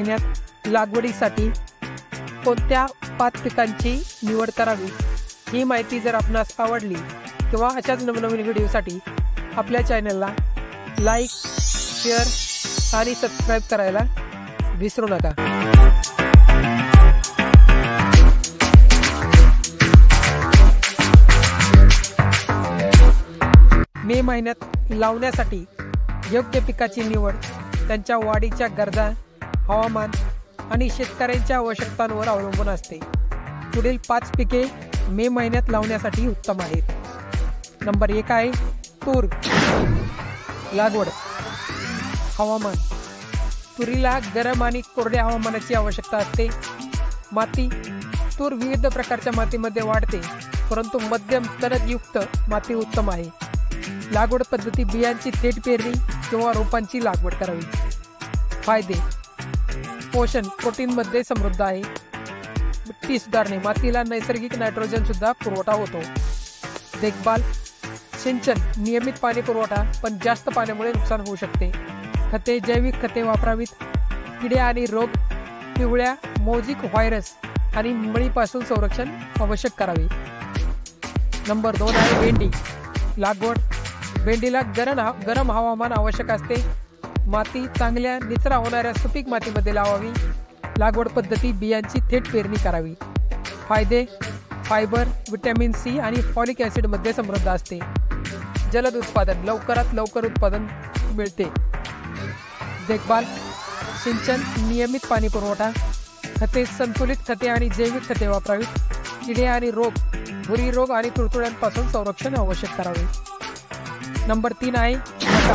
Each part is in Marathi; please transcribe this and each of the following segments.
महिन्यात लागवडीसाठी कोणत्या 5 पिकांची निवड करावी ही माहिती जर आपणास आवडली किंवा अशाच नवनवीन व्हिडिओसाठी आपल्या चॅनलला लाईक, शेअर आणि सबस्क्राईब करायला विसरू नका। मे महिन्यात लावण्यासाठी योग्य पिकाची निवड त्यांच्या वाढीच्या गरजा, हवामान आणि शेतकऱ्यांच्या आवश्यकतांवर अवलंबून असते। पुढील 5 पिके मे महिन्यात लावण्यासाठी उत्तम आहेत। नंबर 1 आहे तूर। लागवड। हवामान। तुरीला गरम आणि कोरड्या हवामानाची आवश्यकता असते। माती। तूर विविध प्रकारच्या मातीमध्ये वाढते, परंतु मध्यम तणयुक्त माती उत्तम आहे। लागवड पद्धती बियांची थेट पेरणी किंवा रोपांची लागवड करावी। फायदे: पोषण, प्रोटीनमध्ये समृद्ध आहे। मिट्टी सुधारणे, मातीला नैसर्गिक नायट्रोजन सुद्धा पुरवठा होतो। देखभाल: सिंचन, नियमित पाणी पुरवठा, पण जास्त पाण्यामुळे नुकसान होऊ शकते। खते, जैविक खते वापरावीत। किडे आणि रोग, पिवळ्या मोझिक व्हायरस आणि मळीपासून संरक्षण आवश्यक करावे। नंबर 2 आहे भेंडी। लागवड। भेंडीला गरम हवामान आवश्यक असते। माती चांगल्या निचरा होणाऱ्या सुपीक मातीमध्ये लावावी। लागवड पद्धती बियांची थेट पेरणी करावी। फायदे: फायबर, विटॅमिन सी आणि फॉलिक ॲसिड मध्ये समृद्ध असते। जलद उत्पादन, लवकरात लवकर उत्पादन मिळते। देखभाल: सिंचन, नियमित पाणी पुरवठा। खते, संतुलित खते आणि जैविक खते वापरावीत। किडे आणि रोग, भुरी रोग आणि तुडतुड्यांपासून संरक्षण आवश्यक करावे। नंबर 3 आहे मका।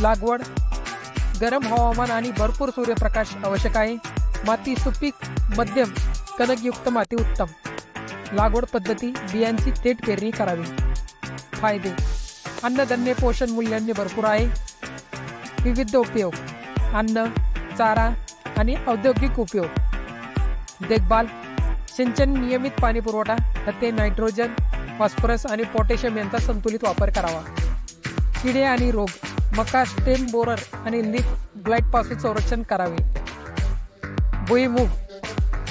लागवड। गरम हवामान आणि भरपूर सूर्यप्रकाश आवश्यक आहे। माती सुपीक, मध्यम कणकयुक्त माती उत्तम। लागवड पद्धती बियांची थेट पेरणी करावी। फायदे: अन्नधान्य पोषण मूल्यांनी भरपूर आहे। विविध उपयोग: अन्न, चारा आणि औद्योगिक उपयोग। देखभाल: सिंचन, नियमित पाणी पुरवठा। खते, नायट्रोजन, फॉस्फरस आणि पोटॅशियम यांचा संतुलित वापर करावा। किडे आणि रोग: मका स्टेम बोरर आणि लीफ ब्लाइट पासून संरक्षण करावे। भुईमूग।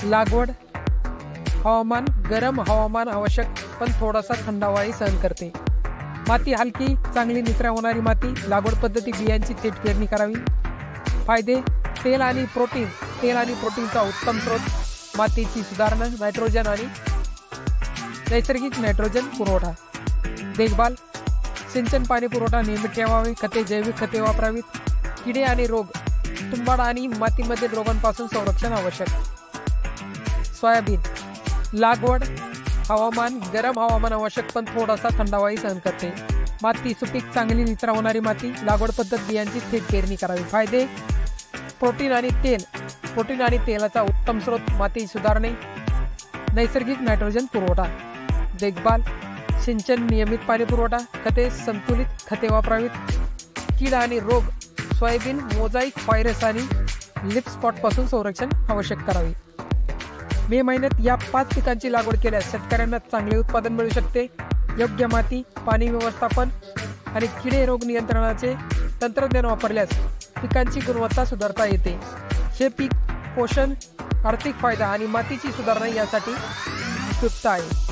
लागवड। हवामान गरम हवामान आवश्यक, पण थोडासा थंडावाही सहन करते। माती हलकी, चांगली निचरा होणारी माती। लागवड पद्धती बियांची थेट पेरणी करावी। फायदे: तेल आणि प्रोटीन, तेल आणि प्रोटीनचा उत्तम स्रोत। मातीची सुधारणा, नायट्रोजन आणि नैसर्गिक नायट्रोजन पुरवठा। देखभाल: सिंचन, पाणी पुरवठा नियमित ठेवावे। खते, जैविक खते वापरावीत। किडे आणि रोग, तुंबाड आणि मातीमधील रोगांपासून संरक्षण आवश्यक। सोयाबीन। लागवड। हवामान गरम हवामान आवश्यक, पण थोडासा थंडावाही सहन करते। माती सुपीक, चांगली निचरा होणारी माती। लागवड पद्धत बियांची थेट पेरणी करावी। फायदे: प्रोटीन आणि तेल, प्रोटीन आणि तेलाचा उत्तम स्रोत। माती सुधारणे, नैसर्गिक नायट्रोजन पुरवठा। देखभाल: सिंचन, नियमित पाणी पुरवठा। खते, संतुलित खते वापरावीत। कीड आणि रोग, सोयाबीन मोझाईक व्हायरस आणि लीफ स्पॉट पासून संरक्षण आवश्यक करावे। मे महिन्यात या 5 पिकांची लागवड केल्यास शेतकऱ्यांना चांगले उत्पादन मिळू शकते। योग्य माती, पाणी व्यवस्थापन आणि किडे रोग नियंत्रणाचे तंत्रज्ञान वापरल्यास पिकांची गुणवत्ता सुधारता येते। हे पीक पोषण, आर्थिक फायदा आणि मातीची सुधारणा यासाठी उपयुक्त आहे।